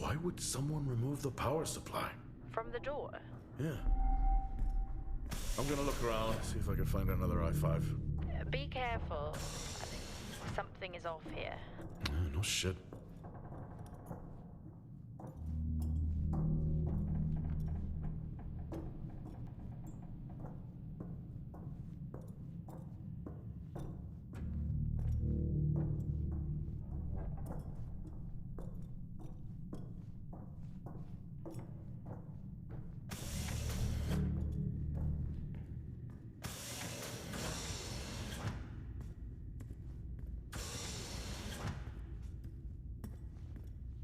Why would someone remove the power supply? From the door? Yeah. I'm gonna look around, see if I can find another i5. Be careful. I think something is off here. No shit.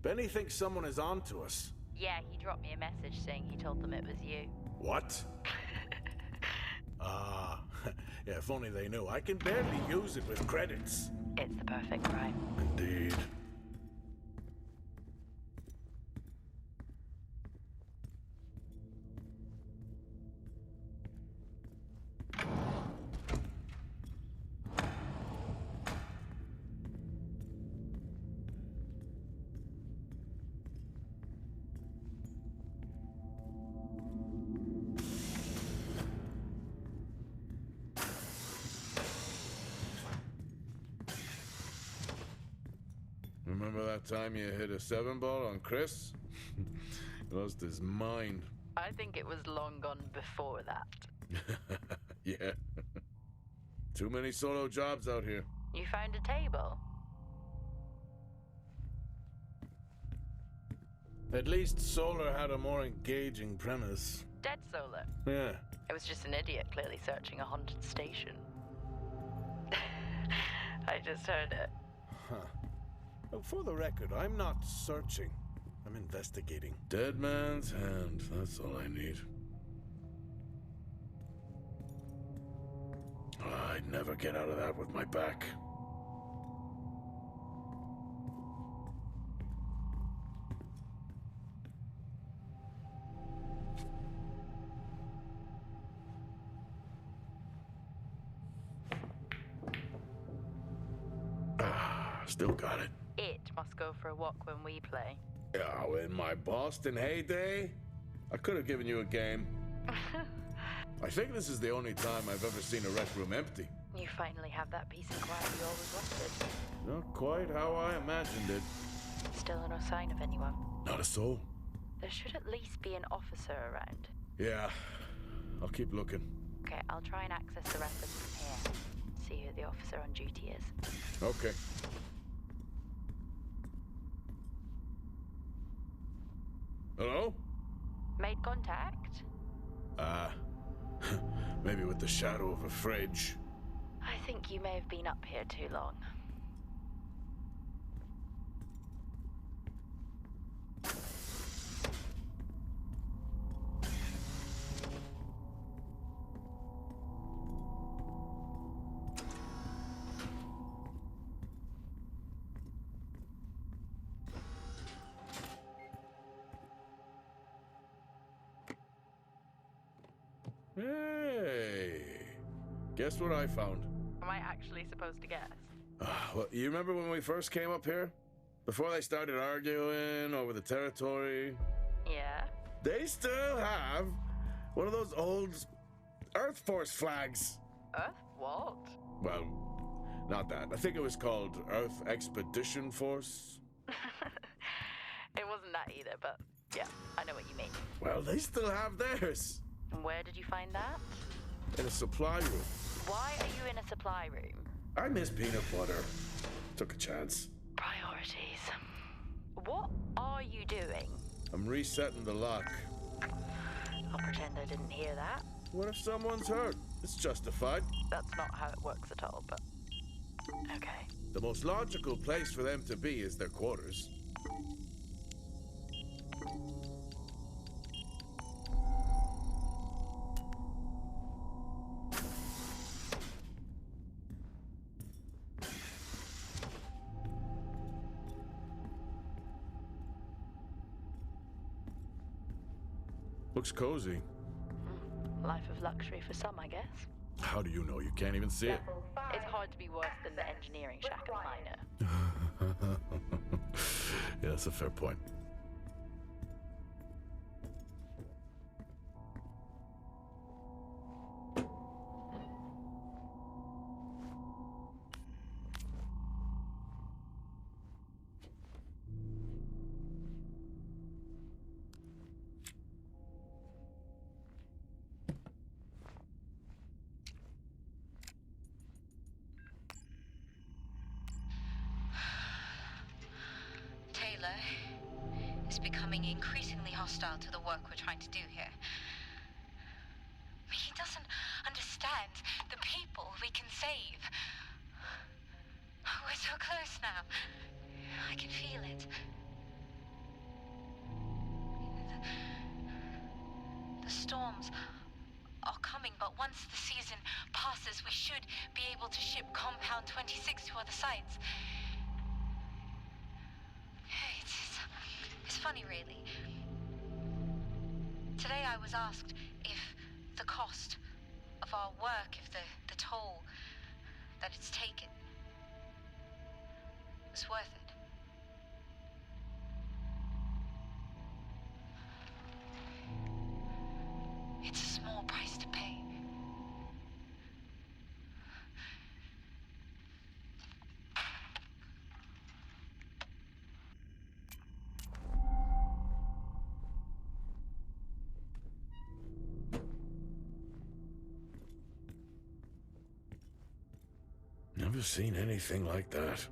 Benny thinks someone is on to us. Yeah, he dropped me a message saying he told them it was you. What? Yeah, if only they knew. I can barely use it with credits. It's the perfect crime. Indeed. Remember that time you hit a 7-ball on Chris? He lost his mind. I think it was long gone before that. Yeah. Too many solo jobs out here. You found a table? At least Solar had a more engaging premise. Dead Solar? Yeah. It was just an idiot clearly searching a haunted station. I just heard it. Huh. Well, for the record, I'm not searching. I'm investigating. Dead man's hand. That's all I need. I'd never get out of that with my back. Still got it. It must go for a walk when we play. Oh, in my Boston heyday, I could have given you a game. I think this is the only time I've ever seen a rec room empty. You finally have that peace and quiet you always wanted. Not quite how I imagined it. Still no sign of anyone. Not a soul. There should at least be an officer around. Yeah, I'll keep looking. Okay, I'll try and access the records from here. See who the officer on duty is. Okay. Hello? Made contact? Maybe with the shadow of a fridge. I think you may have been up here too long. Hey! Guess what I found? Am I actually supposed to guess? Well, you remember when we first came up here? Before they started arguing over the territory? Yeah? They still have one of those old Earth Force flags. Earth what? Well, not that. I think it was called Earth Expedition Force. It wasn't that either, but yeah, I know what you mean. Well, they still have theirs. And where did you find that? In a supply room. Why are you in a supply room? I miss peanut butter. Took a chance. Priorities. What are you doing? I'm resetting the lock. I'll pretend I didn't hear that. What if someone's hurt? It's justified. That's not how it works at all, but okay. The most logical place for them to be is their quarters. Looks cozy. Life of luxury for some, I guess. How do you know? You can't even see it. It's hard to be worse than the engineering shack at Minor. Yeah, that's a fair point. becoming increasingly hostile to the work we're trying to do here. He doesn't understand the people we can save. We're so close now. I can feel it. The storms are coming, but once the season passes, we should be able to ship Compound 26 to other sites. It's funny, really. Today I was asked if the cost of our work, if the toll that it's taken was worth it. It's a small price to pay. Never seen anything like that.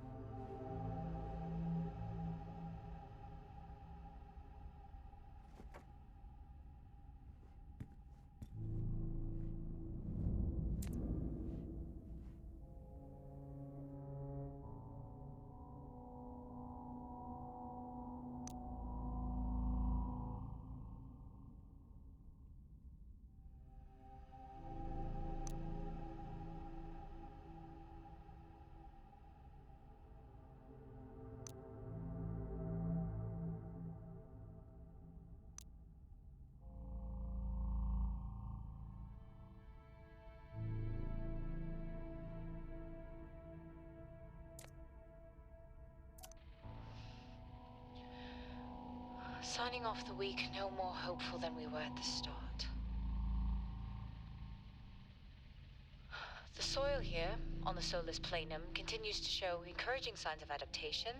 Signing off the week no more hopeful than we were at the start. The soil here, on the Solis Planum, continues to show encouraging signs of adaptation,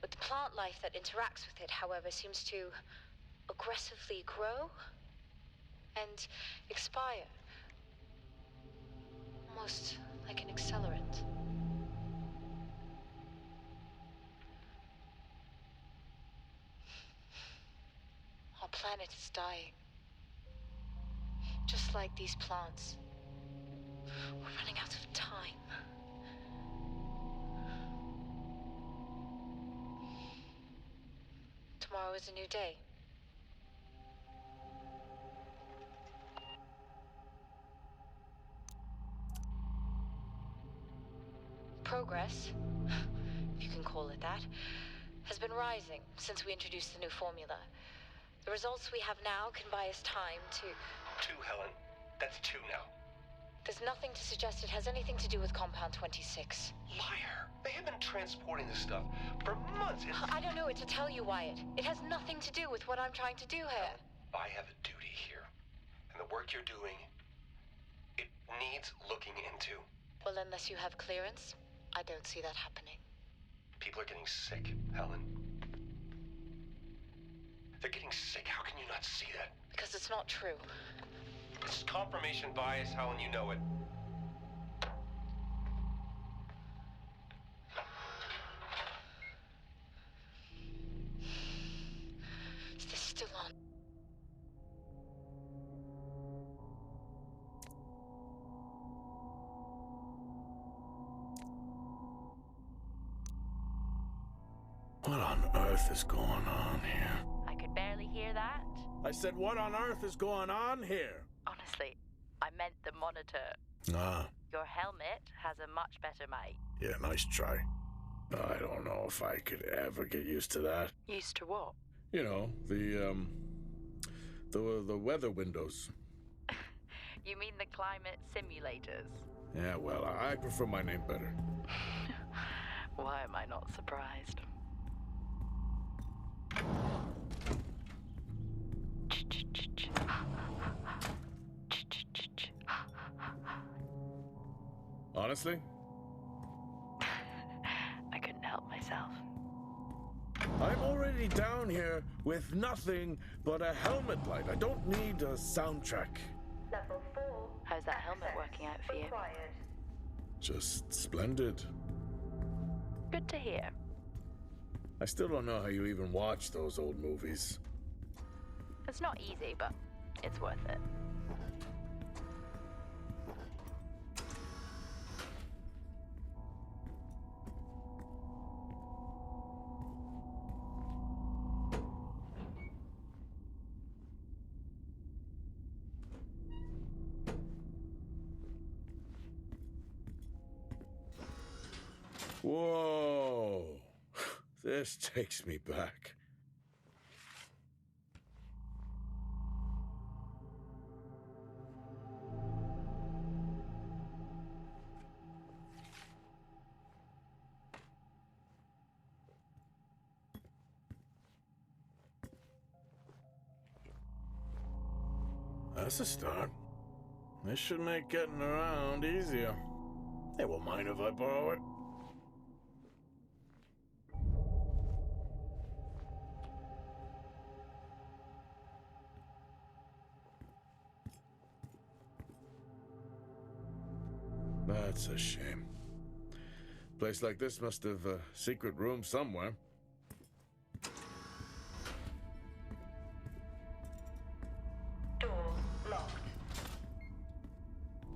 but the plant life that interacts with it, however, seems to aggressively grow and expire. Almost like an accelerant. Our planet is dying. Just like these plants. We're running out of time. Tomorrow is a new day. Progress, if you can call it that, has been rising since we introduced the new formula. The results we have now can buy us time to... 2, Helen. That's 2 now. There's nothing to suggest it has anything to do with Compound 26. Liar. They have been transporting this stuff for months. I don't know what to tell you, Wyatt. It has nothing to do with what I'm trying to do here. I have a duty here. And the work you're doing, it needs looking into. Well, unless you have clearance, I don't see that happening. People are getting sick, Helen. They're getting sick. How can you not see that? Because it's not true. It's confirmation bias, Helen. You know it. Is this still on? What on earth is going on here? I could barely hear that. I said, what on earth is going on here? Honestly, I meant the monitor. Ah, Your helmet has a much better mic. yeah, nice try. I don't know if I could ever get used to that. Used to what? You know, the weather windows. You mean the climate simulators? Yeah, well, I prefer my name better. Why am I not surprised? Honestly? I couldn't help myself. I'm already down here with nothing but a helmet light. I don't need a soundtrack. Level 4. How's that helmet working out for you? Required. Just splendid. Good to hear. I still don't know how you even watch those old movies. It's not easy, but it's worth it. Whoa! This takes me back. That's a start. This should make getting around easier. They won't mind if I borrow it. That's a shame. Place like this must have a secret room somewhere. Door locked.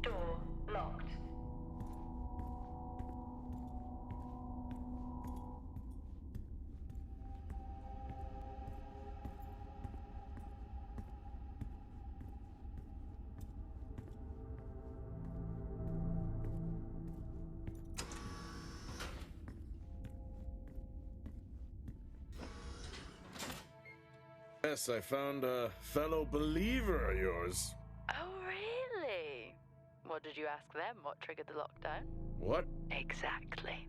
Door locked. Yes, I found a fellow believer of yours. Oh, really? What did you ask them? What triggered the lockdown? What? Exactly.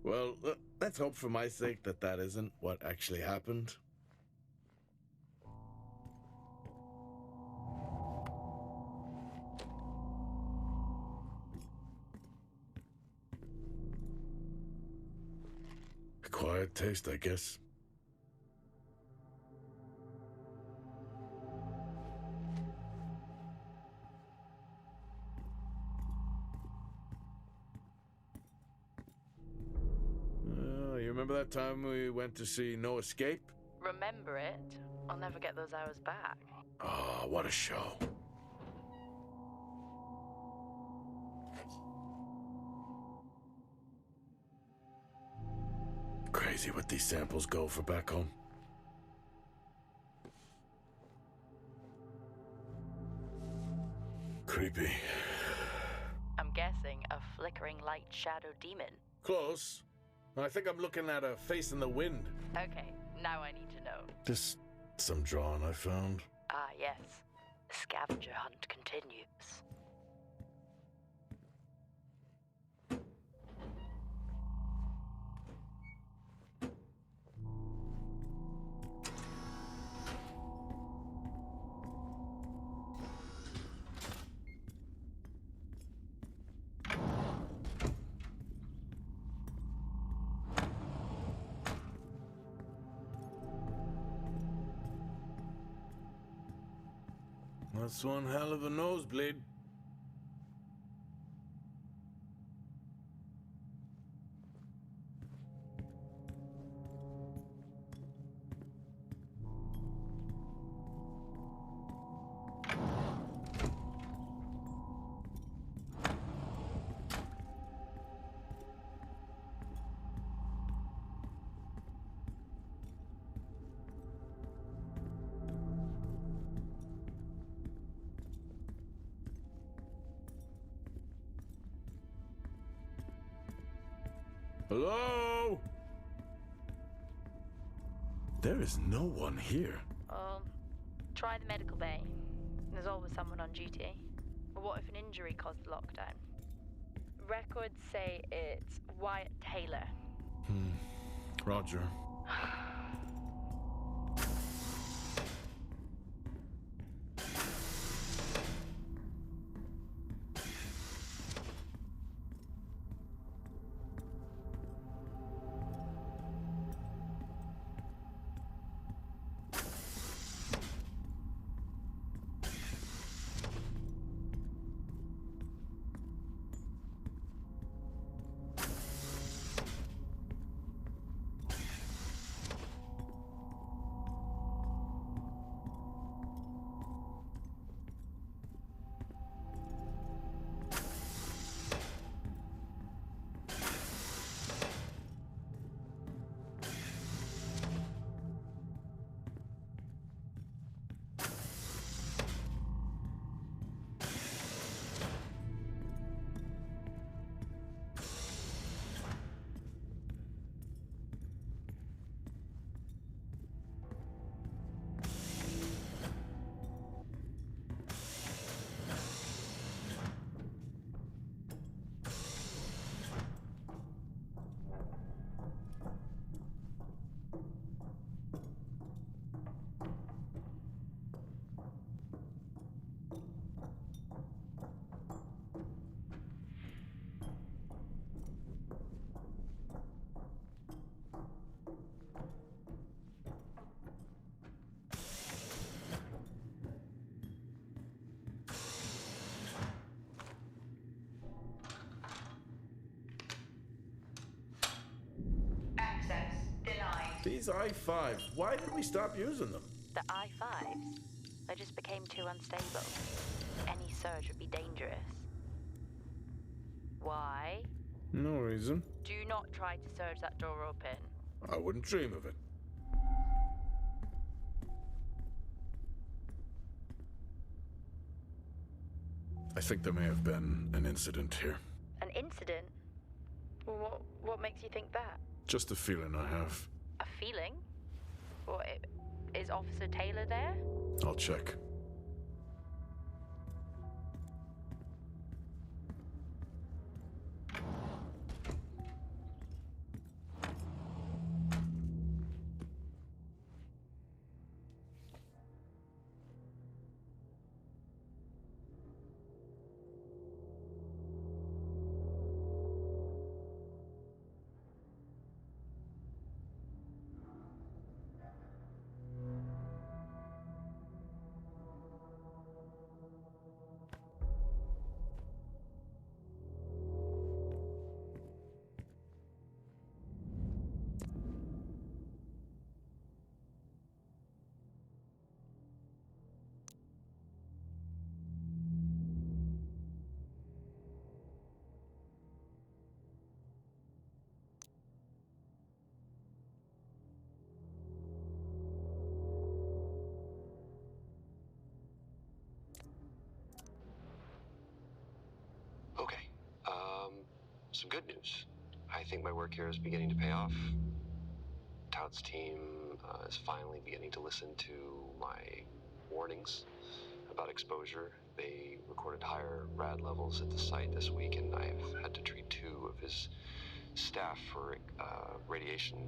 Well, let's hope for my sake that that isn't what actually happened. Acquired taste, I guess. You remember that time we went to see No Escape? Remember it? I'll never get those hours back. Oh, what a show. Crazy what these samples go for back home. Creepy. I'm guessing a flickering light shadow demon. Close. I think I'm looking at a face in the wind. Okay, now I need to know. Just some drawing I found. Ah, yes. The scavenger hunt continues. That's one hell of a nosebleed. Hello? There is no one here. Try the medical bay. There's always someone on duty. But what if an injury caused the lockdown? Records say it's Wyatt Taylor. Roger. these I-5s, why did we stop using them? The I-5s, they just became too unstable. Any surge would be dangerous. Why? No reason. Do not try to surge that door open. I wouldn't dream of it. I think there may have been an incident here. An incident? What makes you think that? Just a feeling I have. A feeling? What, is Officer Taylor there? I'll check. Okay. Some good news. I think my work here is beginning to pay off. Todd's team is finally beginning to listen to my warnings about exposure. They recorded higher rad levels at the site this week, and I've had to treat 2 of his staff for radiation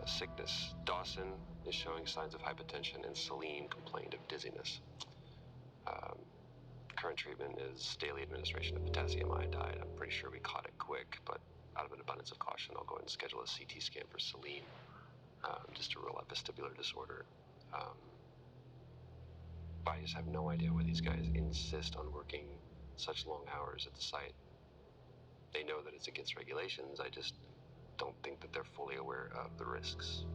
sickness. Dawson is showing signs of hypotension, and Celine complained of dizziness. Current treatment is daily administration of potassium iodide. I'm pretty sure we caught it quick, but out of an abundance of caution, I'll go ahead and schedule a CT scan for Celine, just to rule out vestibular disorder. I just have no idea why these guys insist on working such long hours at the site. They know that it's against regulations. I just don't think that they're fully aware of the risks.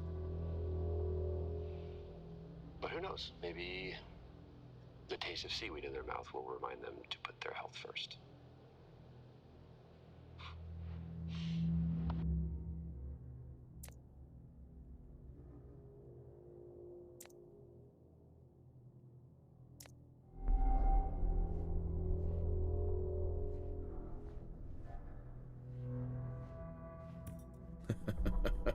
But who knows? Maybe the taste of seaweed in their mouth will remind them to put their health first.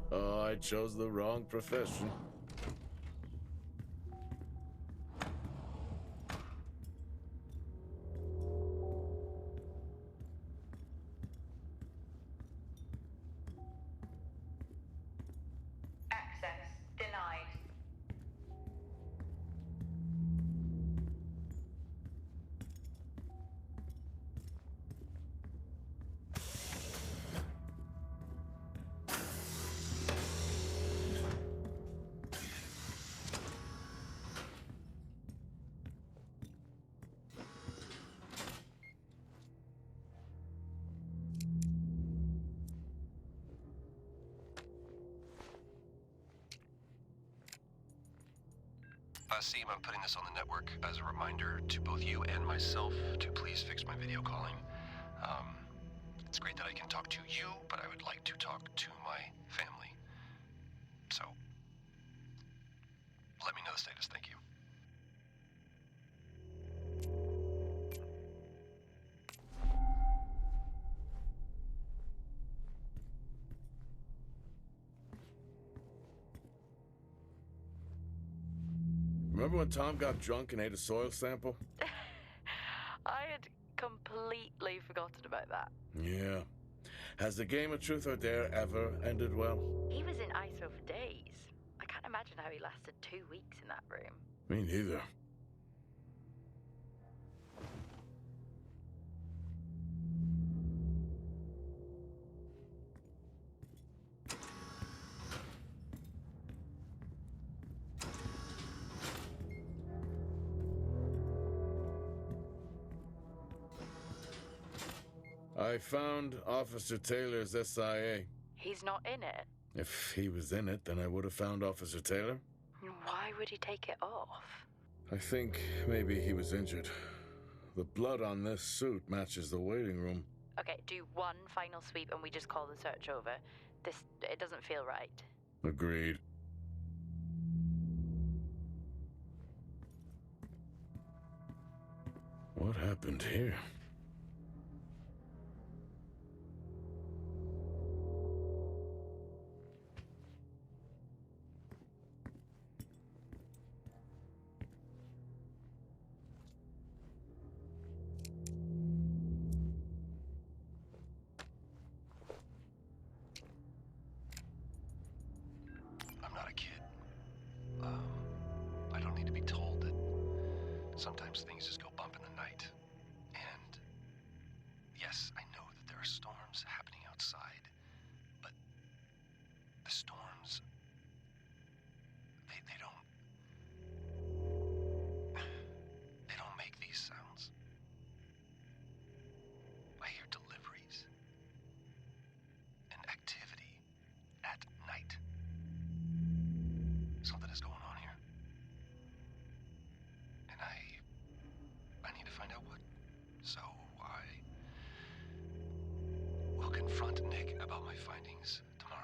Oh, I chose the wrong profession. Access denied. Seem, I'm putting this on the network as a reminder to both you and myself to please fix my video calling. It's great that I can talk to you, but I would like to talk to my family. So, let me know the status. Thank you. Remember when Tom got drunk and ate a soil sample? I had completely forgotten about that. Yeah. Has the game of truth or dare ever ended well? He was in ISO for days. I can't imagine how he lasted 2 weeks in that room. Me neither. I found Officer Taylor's SIA. He's not in it. If he was in it, then I would have found Officer Taylor. Why would he take it off? I think maybe he was injured. The blood on this suit matches the waiting room. Okay, do one final sweep and we just call the search over. It doesn't feel right. Agreed. What happened here? I'm not a kid. I don't need to be told that sometimes things just go bump in the night. And yes, I know that there are storms happening outside, but the storms, they don't make these sounds. I hear deliveries and activity at night. Something is going on here. And I need to find out what. So I will confront Nick about my findings tomorrow.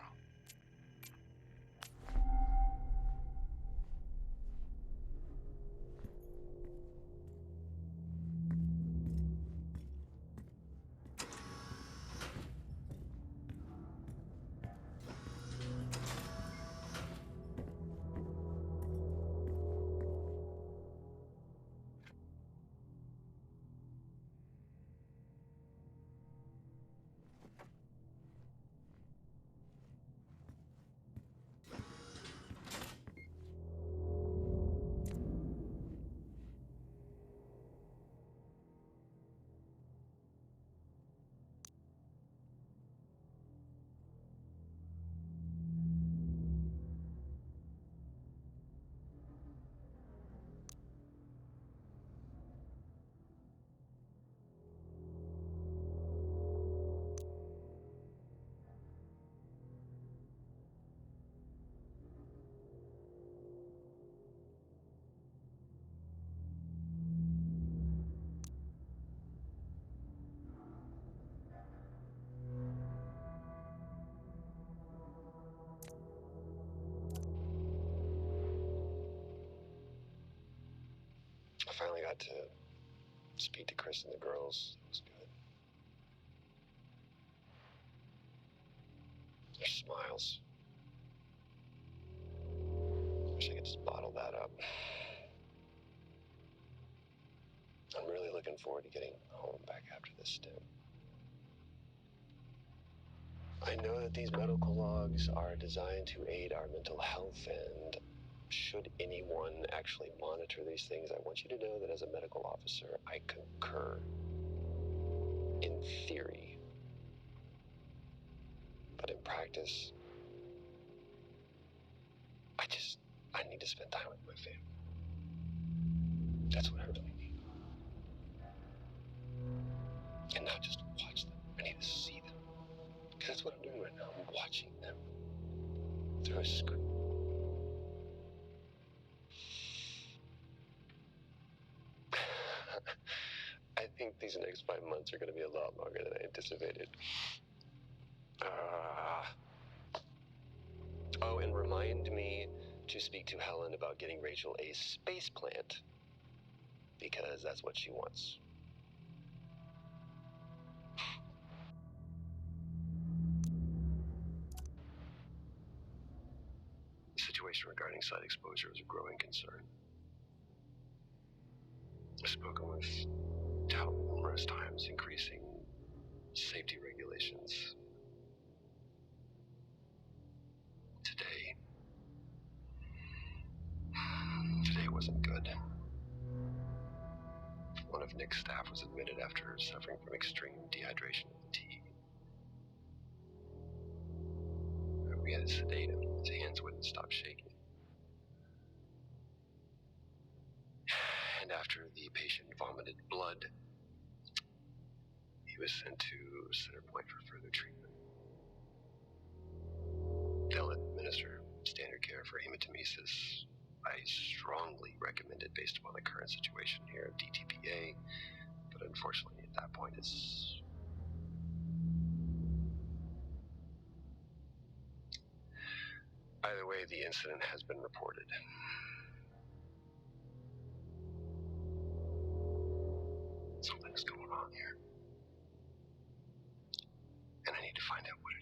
I finally got to speak to Chris and the girls. It was good. Their smiles. Wish I could just bottle that up. I'm really looking forward to getting home back after this stint. I know that these medical logs are designed to aid our mental health, and should anyone actually monitor these things, I want you to know that as a medical officer, I concur. In theory. But in practice, I need to spend time with my family. That's what I really need. And not just watch them. I need to see them. Because that's what I'm doing right now. I'm watching them through a screen. I think these next 5 months are going to be a lot longer than I anticipated. Oh, and remind me to speak to Helen about getting Rachel a space plant, because that's what she wants. The situation regarding site exposure is a growing concern. I've spoken with Tout numerous times, increasing safety regulations. Today wasn't good. One of Nick's staff was admitted after suffering from extreme dehydration and fatigue. We had to sedate him. His hands wouldn't stop shaking. And after the patient vomited blood, he was sent to Center Point for further treatment. They'll administer standard care for hematemesis. I strongly recommend it based upon the current situation here of DTPA, but unfortunately at that point it's... Either way, the incident has been reported. Something's going on here. And I need to find out what